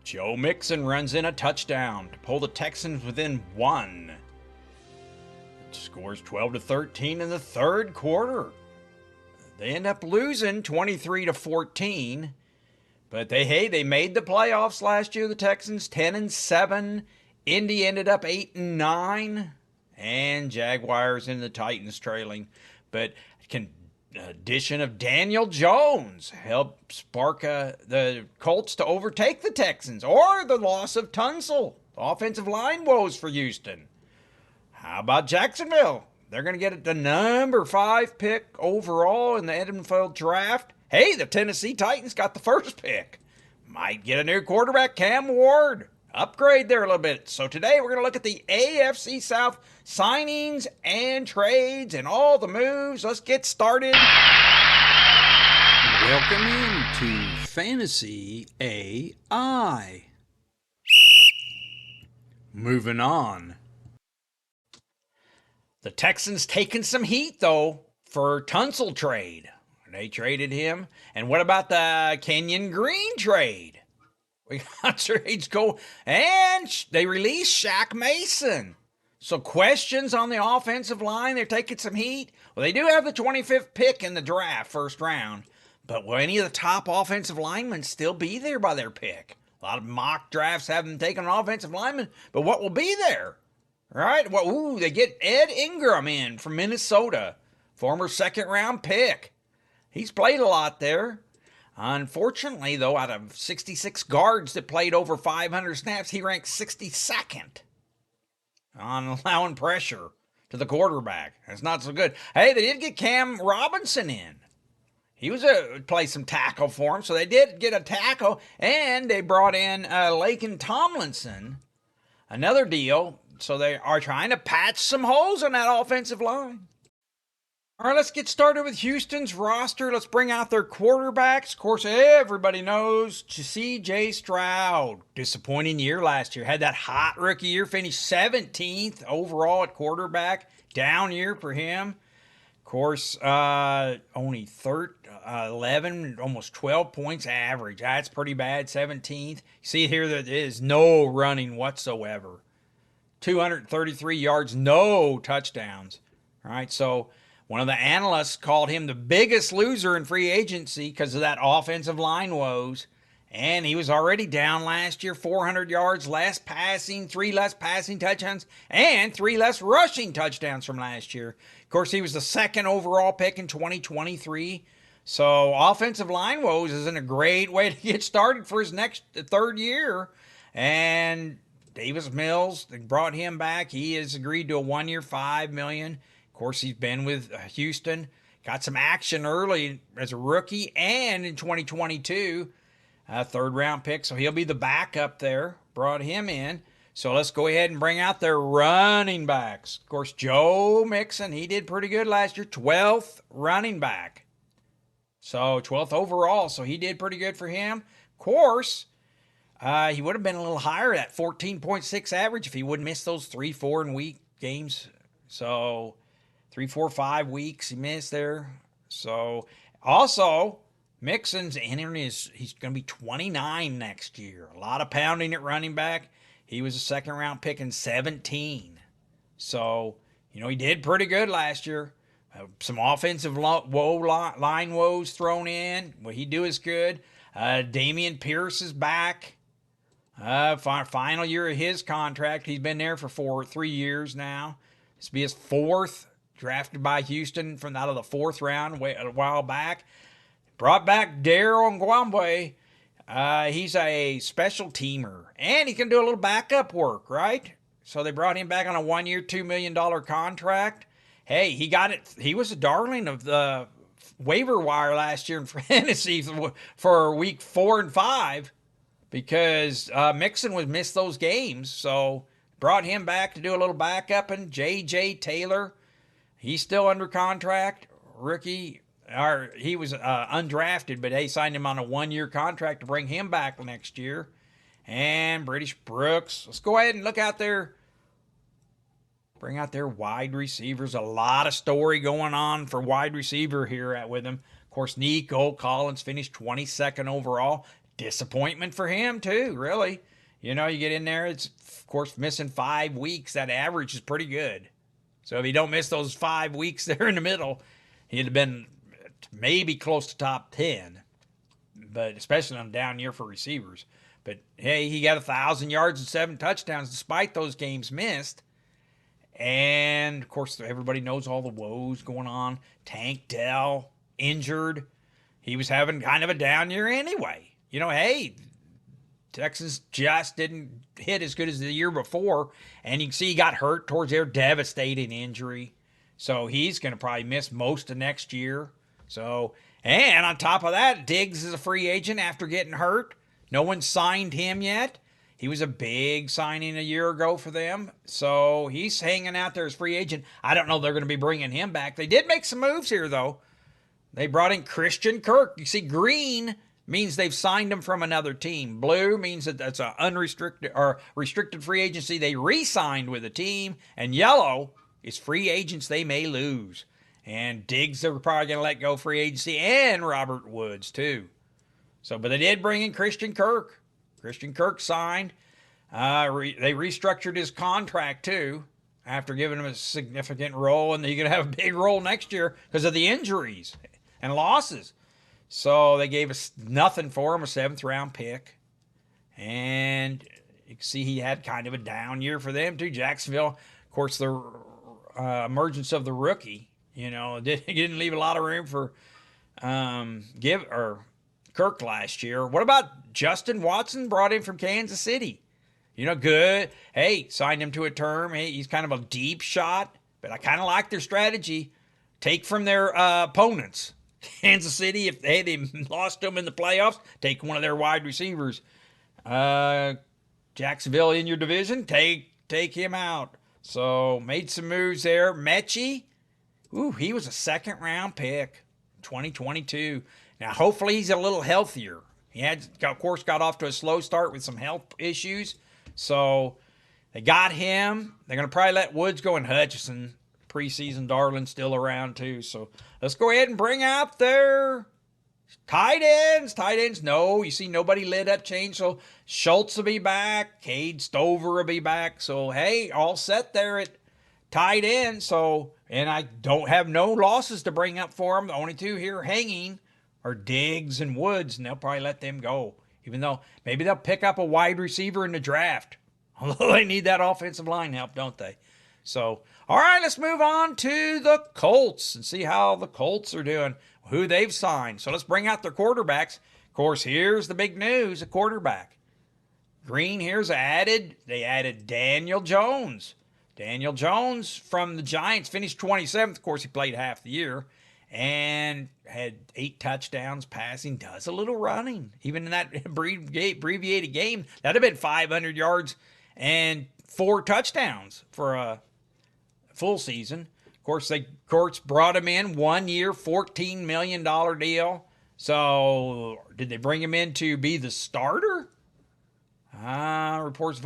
Joe Mixon runs in a touchdown to pull the Texans within one. It scores 12-13 in the third quarter. They end up losing 23-14. But they made the playoffs last year, the Texans, 10-7. Indy ended up 8-9. And Jaguars and the Titans trailing. But addition of Daniel Jones helped spark the Colts to overtake the Texans. Or the loss of Tunsil. Offensive line woes for Houston. How about Jacksonville? They're going to get the number 5 pick overall in the NFL draft. Hey, the Tennessee Titans got the first pick. Might get a new quarterback, Cam Ward. Upgrade there a little bit. So today we're going to look at the AFC South signings and trades and all the moves. Let's get started. Welcome into Fantasy AI. Moving on. The Texans taking some heat, though, for Tunsil trade. They traded him. And what about the Kenyon Green trade? We got trades go. And they released Shaq Mason. So questions on the offensive line. They're taking some heat. Well, they do have the 25th pick in the draft, first round. But will any of the top offensive linemen still be there by their pick? A lot of mock drafts have them taking an offensive lineman. But what will be there? All right. Well, they get Ed Ingram in from Minnesota. Former second-round pick. He's played a lot there. Unfortunately, though, out of 66 guards that played over 500 snaps, he ranked 62nd on allowing pressure to the quarterback. That's not so good. Hey, they did get Cam Robinson in. He was play some tackle for him, so they did get a tackle, and they brought in Laken Tomlinson, another deal. So they are trying to patch some holes in that offensive line. All right, let's get started with Houston's roster. Let's bring out their quarterbacks. Of course, everybody knows C.J. Stroud. Disappointing year last year. Had that hot rookie year. Finished 17th overall at quarterback. Down year for him. Of course, only 11, almost 12 points average. That's pretty bad, 17th. You see here that there is no running whatsoever. 233 yards, no touchdowns. All right, so one of the analysts called him the biggest loser in free agency because of that offensive line woes. And he was already down last year, 400 yards, less passing, 3 less passing touchdowns, and 3 less rushing touchdowns from last year. Of course, he was the second overall pick in 2023. So offensive line woes isn't a great way to get started for his third year. And Davis Mills, they brought him back. He has agreed to a 1-year, $5 million. Of course, he's been with Houston. Got some action early as a rookie and in 2022. Third-round pick, so he'll be the backup there. Brought him in. So let's go ahead and bring out their running backs. Of course, Joe Mixon, he did pretty good last year. 12th running back. So 12th overall, so he did pretty good for him. Of course, he would have been a little higher at 14.6 average if he wouldn't miss those 3, 4, and week games. So 3, 4, 5 weeks he missed there. So also Mixon's entering he's going to be 29 next year. A lot of pounding at running back. He was a second-round pick in 17. So, he did pretty good last year. Some offensive line woes thrown in. What he do is good. Damian Pierce is back. Final year of his contract. He's been there for 3 years now. This will be his 4th, drafted by Houston from out of the 4th round a while back. Brought back Daryl Ngwambwe. He's a special teamer, and he can do a little backup work, right? So they brought him back on a 1-year, $2 million contract. Hey, he got it. He was a darling of the waiver wire last year in fantasy for week 4 and 5 because Mixon would miss those games. So brought him back to do a little backup. And J.J. Taylor, he's still under contract, rookie. He was undrafted, but they signed him on a 1-year contract to bring him back next year. And British Brooks. Let's go ahead and look out there. Bring out their wide receivers. A lot of story going on for wide receiver here with them. Of course, Nico Collins finished 22nd overall. disappointment for him too, really. You know, you get in there, it's of course missing 5 weeks. That average is pretty good. So if you don't miss those 5 weeks there in the middle, he'd have been maybe close to top 10, but especially on a down year for receivers. But hey, he got 1,000 yards and 7 touchdowns despite those games missed. And of course, everybody knows all the woes going on. Tank Dell injured. He was having kind of a down year anyway. You know, hey, Texans just didn't hit as good as the year before. And you can see he got hurt towards their devastating injury. So he's going to probably miss most of next year. So, and on top of that, Diggs is a free agent after getting hurt. No one signed him yet. He was a big signing a year ago for them. So he's hanging out there as free agent. I don't know if they're going to be bringing him back. They did make some moves here, though. They brought in Christian Kirk. You see, green means they've signed him from another team. Blue means that that's an unrestricted or restricted free agency they re-signed with a team. And yellow is free agents they may lose. And Diggs, they're probably going to let go free agency, and Robert Woods, too. So, but they did bring in Christian Kirk. Christian Kirk signed. They restructured his contract, too, after giving him a significant role. And he's going to have a big role next year because of the injuries and losses. So they gave us nothing for him, a 7th-round pick. And you can see he had kind of a down year for them, too. Jacksonville, of course, the emergence of the rookie, you know, didn't leave a lot of room for Kirk last year. What about Justin Watson, brought in from Kansas City? You know, good. Hey, signed him to a term. Hey, he's kind of a deep shot, but I kind of like their strategy. Take from their opponents. Kansas City, if they lost them in the playoffs, take one of their wide receivers. Jacksonville in your division, take him out. So made some moves there. Mechie, he was a 2nd-round pick, 2022. Now, hopefully he's a little healthier. He had, of course, got off to a slow start with some health issues. So they got him. They're going to probably let Woods go, and Hutchinson, preseason darling, still around too. So let's go ahead and bring out their tight ends. Tight ends, no. You see nobody lit up change. So Schultz will be back. Cade Stover will be back. So, hey, all set there at tight end. So, and I don't have no losses to bring up for them. The only two here hanging are Diggs and Woods, and they'll probably let them go, even though maybe they'll pick up a wide receiver in the draft. Although they need that offensive line help, don't they? So, all right, let's move on to the Colts and see how the Colts are doing, who they've signed. So let's bring out their quarterbacks. Of course, here's the big news, a quarterback. Green here's added. They added Daniel Jones. Daniel Jones from the Giants finished 27th. Of course, he played half the year. And had 8 touchdowns passing, does a little running. Even in that abbreviated game, that'd have been 500 yards and 4 touchdowns for a full season. Of course, they brought him in 1 year, $14 million deal. So did they bring him in to be the starter? Reports the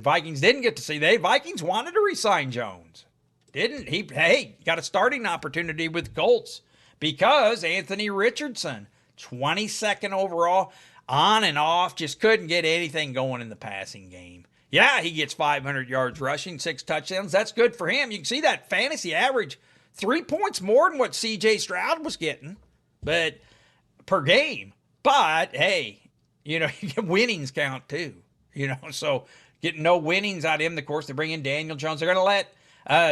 Vikings didn't get to see. Vikings wanted to re-sign Jones. Didn't he? Hey, got a starting opportunity with Colts because Anthony Richardson, 22nd overall, on and off, just couldn't get anything going in the passing game. Yeah, he gets 500 yards rushing, 6 touchdowns. That's good for him. You can see that fantasy average, 3 points more than what C.J. Stroud was getting, but per game. But hey, you know, winnings count too. You know, so getting no winnings out of him. Of course, they bring in Daniel Jones. They're going to let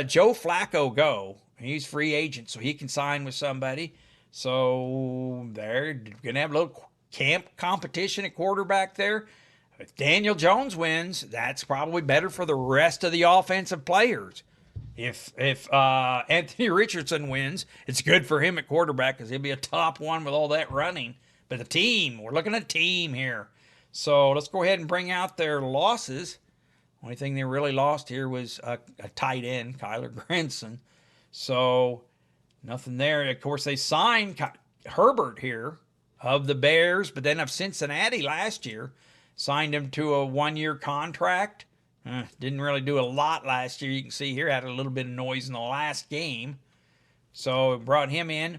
Joe Flacco go. He's free agent, so he can sign with somebody. So they're going to have a little camp competition at quarterback there. If Daniel Jones wins, that's probably better for the rest of the offensive players. If Anthony Richardson wins, it's good for him at quarterback because he'll be a top one with all that running. But the team, we're looking at a team here. So let's go ahead and bring out their losses. Only thing they really lost here was a tight end, Kyler Granson. So nothing there. Of course, they signed Herbert here of the Bears, but then of Cincinnati last year. Signed him to a 1-year contract. Didn't really do a lot last year. You can see here, had a little bit of noise in the last game. So brought him in.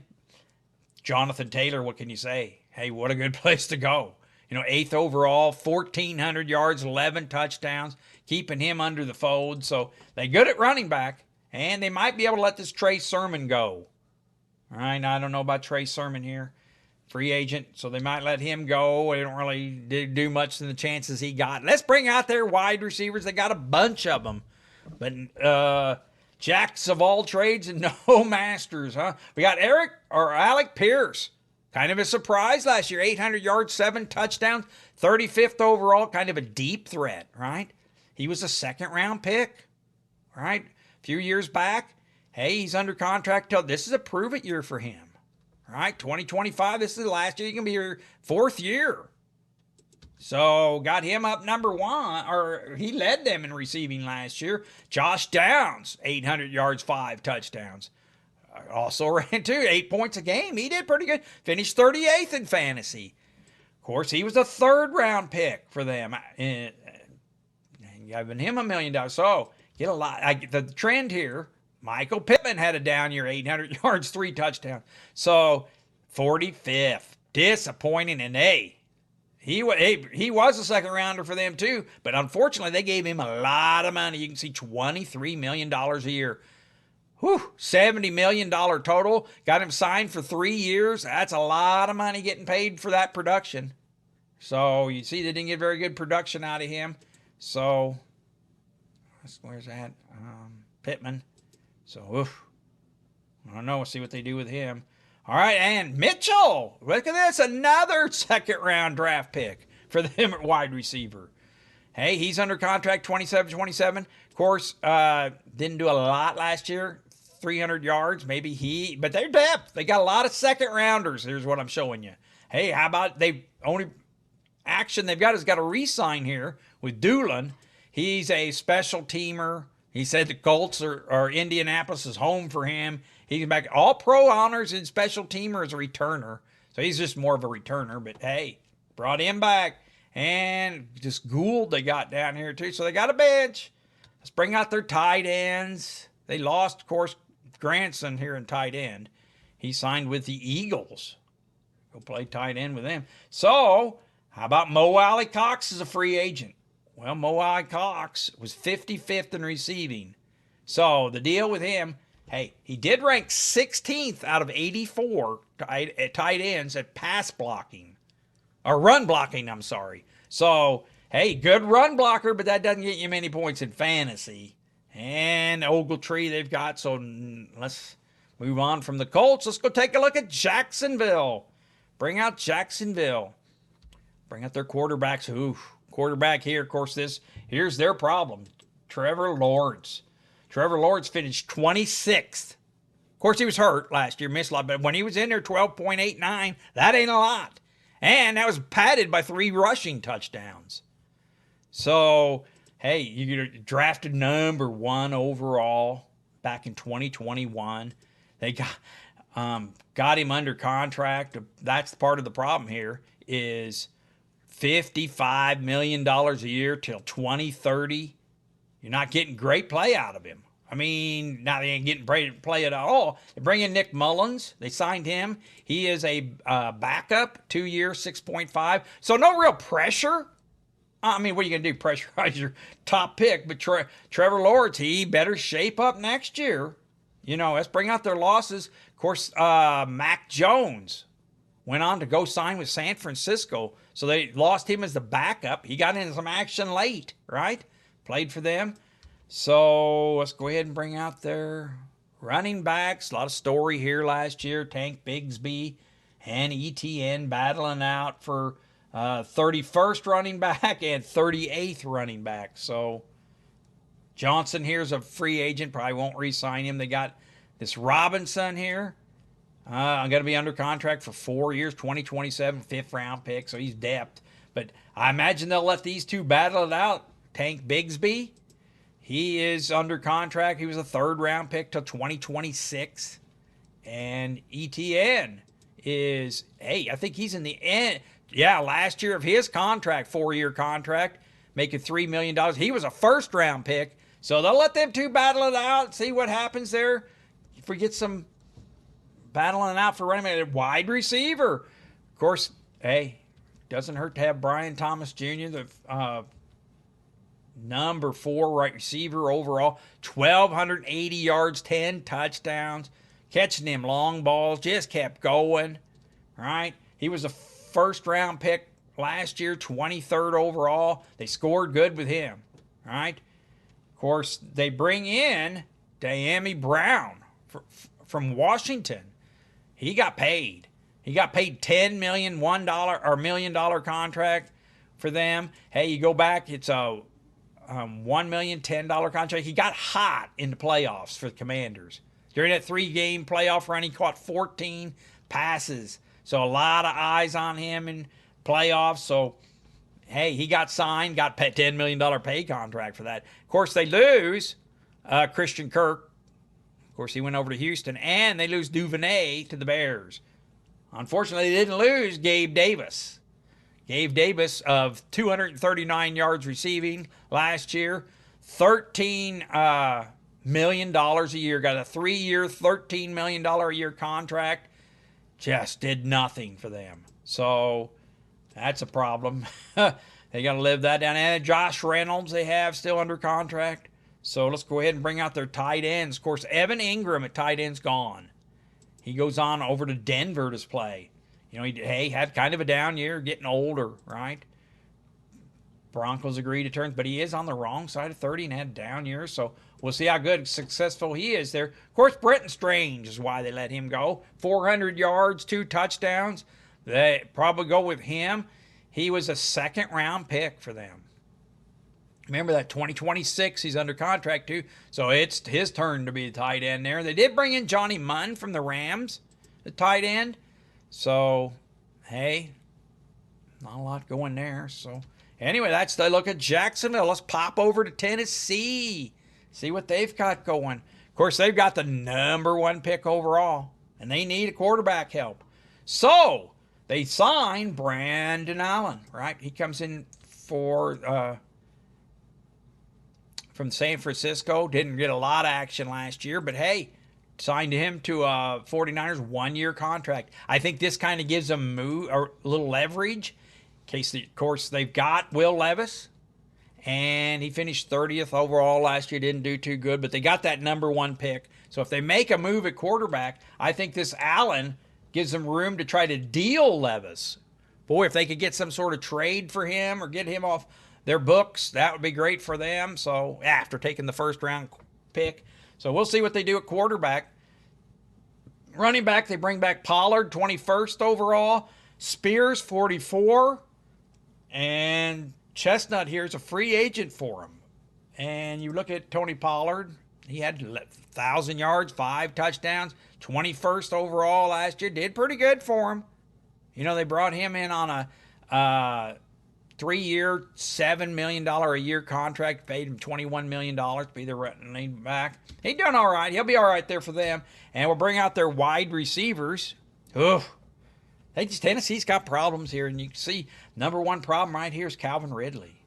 Jonathan Taylor, what can you say? Hey, what a good place to go. 8th overall, 1,400 yards, 11 touchdowns, keeping him under the fold. So they're good at running back, and they might be able to let this Trey Sermon go. All right, now I don't know about Trey Sermon here. Free agent, so they might let him go. They don't really do much in the chances he got. Let's bring out their wide receivers. They got a bunch of them. But jacks of all trades and no masters, huh? We got Alec Pierce. Kind of a surprise last year. 800 yards, 7 touchdowns, 35th overall. Kind of a deep threat, right? He was a second-round pick, right? A few years back. Hey, he's under contract. This is a prove-it year for him. Right, 2025, this is the last year. He can be your 4th year. So got him up number 1, or he led them in receiving last year. Josh Downs, 800 yards, 5 touchdowns. Also ran 8 points a game. He did pretty good. Finished 38th in fantasy. Of course, he was a 3rd-round pick for them. And giving him $1 million. So get a lot. The trend here. Michael Pittman had a down year, 800 yards, 3 touchdowns. So 45th, disappointing. And he was a 2nd rounder for them too, but unfortunately they gave him a lot of money. You can see $23 million a year. Whew, $70 million total. Got him signed for 3 years. That's a lot of money getting paid for that production. So you see they didn't get very good production out of him. So where's that? Pittman. So, I don't know. We'll see what they do with him. All right, and Mitchell. Look at this. Another 2nd-round draft pick for them at wide receiver. Hey, he's under contract, 27. Of course, didn't do a lot last year. 300 yards, maybe but they're depth. They got a lot of 2nd-rounders. Here's what I'm showing you. Hey, how about only action they've got is got a re-sign here with Doolin. He's a special teamer. He said the Colts or Indianapolis is home for him. He's back. All pro honors in special teamer as a returner. So he's just more of a returner. But hey, brought him back. And just Gould they got down here too. So they got a bench. Let's bring out their tight ends. They lost, of course, Granson here in tight end. He signed with the Eagles. Go play tight end with them. So how about Mo Alley Cox as a free agent? Well, Mo Alley Cox was 55th in receiving. So the deal with him, hey, he did rank 16th out of 84 tight ends at pass blocking. Or run blocking, I'm sorry. So, hey, good run blocker, but that doesn't get you many points in fantasy. And Ogletree they've got. So let's move on from the Colts. Let's go take a look at Jacksonville. Bring out Jacksonville. Bring out their quarterbacks. Quarterback here, of course, here's their problem. Trevor Lawrence. Trevor Lawrence finished 26th. Of course, he was hurt last year, missed a lot, but when he was in there, 12.89, that ain't a lot. And that was padded by 3 rushing touchdowns. So, hey, you drafted number 1 overall back in 2021. They got him under contract. That's part of the problem here is $55 million a year till 2030. You're not getting great play out of him. I mean, now they ain't getting play at all. They bring in Nick Mullins. They signed him. He is a backup, 2 years, 6.5. So no real pressure. I mean, what are you going to do? Pressurize your top pick. But Trevor Lawrence, he better shape up next year. Let's bring out their losses. Of course, Mac Jones went on to go sign with San Francisco. So they lost him as the backup. He got into some action late, right? Played for them. So let's go ahead and bring out their running backs. A lot of story here last year. Tank Bigsby and ETN battling out for 31st running back and 38th running back. So Johnson here's a free agent. Probably won't re-sign him. They got this Robinson here. I'm going to be under contract for 4 years, 2027, 5th-round pick, so he's depth. But I imagine they'll let these two battle it out. Tank Bigsby, he is under contract. He was a 3rd-round pick till 2026. And ETN is, I think he's in the end. Yeah, last year of his contract, 4-year contract, making $3 million. He was a 1st-round pick. So they'll let them two battle it out, see what happens there. If we get some battling out for running back, wide receiver. Of course, doesn't hurt to have Brian Thomas Jr., the number 4 right receiver overall. 1,280 yards, 10 touchdowns, catching them long balls, just kept going, right? He was a first-round pick last year, 23rd overall. They scored good with him, right? Of course, they bring in Dyami Brown from Washington. He got paid. He got paid $10 million, $1 million contract for them. Hey, you go back, it's a $1 million, $10 contract. He got hot in the playoffs for the Commanders. During that 3-game playoff run, he caught 14 passes. So a lot of eyes on him in playoffs. So, hey, he got signed, got paid $10 million pay contract for that. Of course, they lose Christian Kirk. Of course, he went over to Houston. And they lose Duvernay to the Bears. Unfortunately, they didn't lose Gabe Davis. Gabe Davis of 239 yards receiving last year, $13 million a year, got a 3-year, $13 million a year contract. Just did nothing for them. So that's a problem. They got to live that down. And Josh Reynolds they have still under contract. So let's go ahead and bring out their tight ends. Of course, Evan Ingram at tight end's gone. He goes on over to Denver to play. You know, he had kind of a down year, getting older, right? Broncos agree to terms, but he is on the wrong side of 30 and had a down year, so we'll see how good, successful he is there. Of course, Brenton Strange is why they let him go. 400 yards, 2 touchdowns. They probably go with him. He was a second-round pick for them. Remember that 2026 he's under contract too, so it's his turn to be the tight end there. They did bring in Johnny Munn from the Rams, the tight end. So, hey, not a lot going there. So, anyway, that's the look at Jacksonville. Let's pop over to Tennessee. See what they've got going. Of course, they've got the number 1 pick overall, and they need a quarterback help. So, they signed Brandon Allen, right? He comes in for from San Francisco. Didn't get a lot of action last year, but hey, signed him to a 49ers 1-year contract. I think this kind of gives them a little leverage in case, of course, they've got Will Levis, and he finished 30th overall last year. Didn't do too good, but they got that number 1 pick. So if they make a move at quarterback, I think this Allen gives them room to try to deal Levis. Boy, if they could get some sort of trade for him or get him off their books, that would be great for them. So after taking the first-round pick. So we'll see what they do at quarterback. Running back, they bring back Pollard, 21st overall. Spears, 44. And Chestnut here is a free agent for him. And you look at Tony Pollard, he had 1,000 yards, 5 touchdowns, 21st overall last year. Did pretty good for him. You know, they brought him in on a 3-year, $7 million a year contract, paid him $21 million to be the running back. He done all right. He'll be all right there for them. And we'll bring out their wide receivers. Ugh. Tennessee's got problems here, and you can see number 1 problem right here is Calvin Ridley,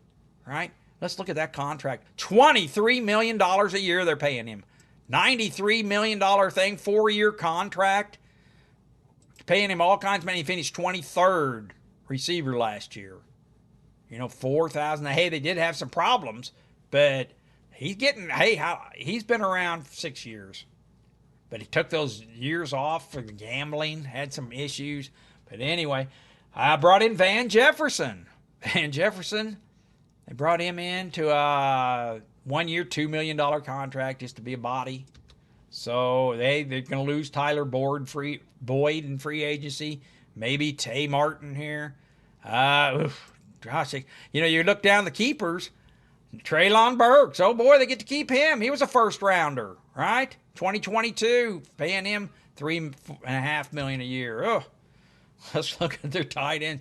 right? Let's look at that contract. $23 million a year they're paying him. $93 million thing, 4-year contract. Paying him all kinds of money. He finished 23rd receiver last year. You know, 4,000. Hey, they did have some problems, but he's getting, he's been around for 6 years. But he took those years off for the gambling, had some issues. But anyway, I brought in Van Jefferson. Van Jefferson, they brought him in to a 1-year, $2 million contract just to be a body. So they're going to lose Tyler Boyd in free agency. Maybe Tay Martin here. Gosh, you know, you look down the keepers. Treylon Burks. Oh, boy, they get to keep him. He was a first-rounder, right? 2022, paying him $3.5 million a year. Oh, let's look at their tight end.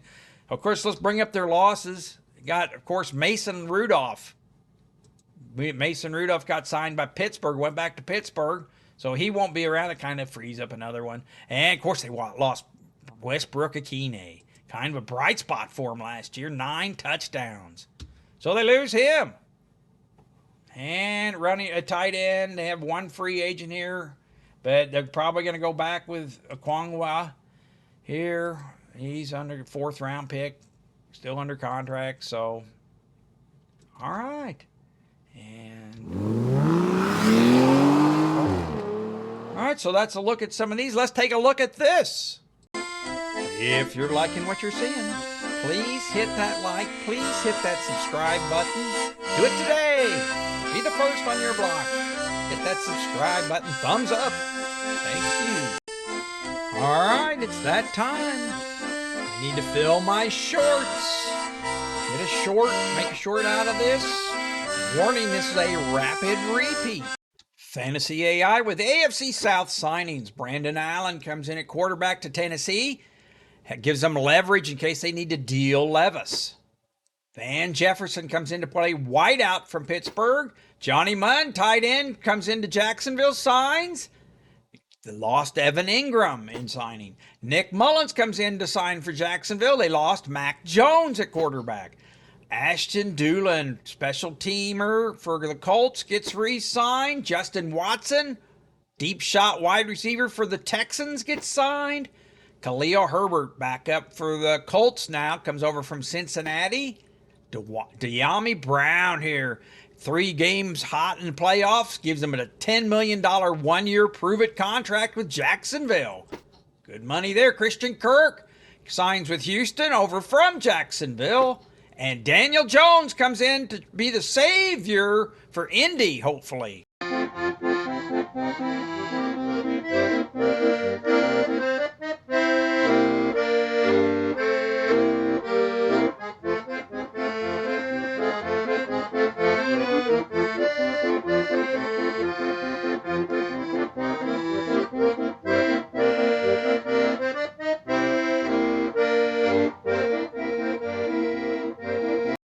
Of course, let's bring up their losses. Got, of course, Mason Rudolph. Mason Rudolph got signed by Pittsburgh, went back to Pittsburgh, so he won't be around. It kind of frees up another one. And, of course, they lost Westbrook Akine. Kind of a bright spot for him last year, 9 touchdowns. So they lose him. And running a tight end, they have 1 free agent here, but they're probably going to go back with Okwangwa here. He's under 4th round pick. Still under contract, so all right. And all right, so that's a look at some of these. Let's take a look at this. If you're liking what you're seeing, please hit that like, please hit that subscribe button. Do it today. Be the first on your block. Hit that subscribe button, thumbs up. Thank you. All right, it's that time. I need to fill my shorts. Get a short, make a short out of this. Warning, this is a rapid repeat. Fantasy AI with AFC South signings. Brandon Allen comes in at quarterback to Tennessee. Gives them leverage in case they need to deal Levis. Van Jefferson comes in to play wideout from Pittsburgh. Johnny Munn, tight end, comes into Jacksonville, signs. They lost Evan Ingram in signing. Nick Mullins comes in to sign for Jacksonville. They lost Mac Jones at quarterback. Ashton Dulin, special teamer for the Colts, gets re-signed. Justin Watson, deep shot wide receiver for the Texans, gets signed. Khalil Herbert, back up for the Colts now, comes over from Cincinnati. De'Ami Brown here, 3 games hot in the playoffs, gives him a $10 million one-year prove-it contract with Jacksonville. Good money there. Christian Kirk signs with Houston over from Jacksonville. And Daniel Jones comes in to be the savior for Indy, hopefully.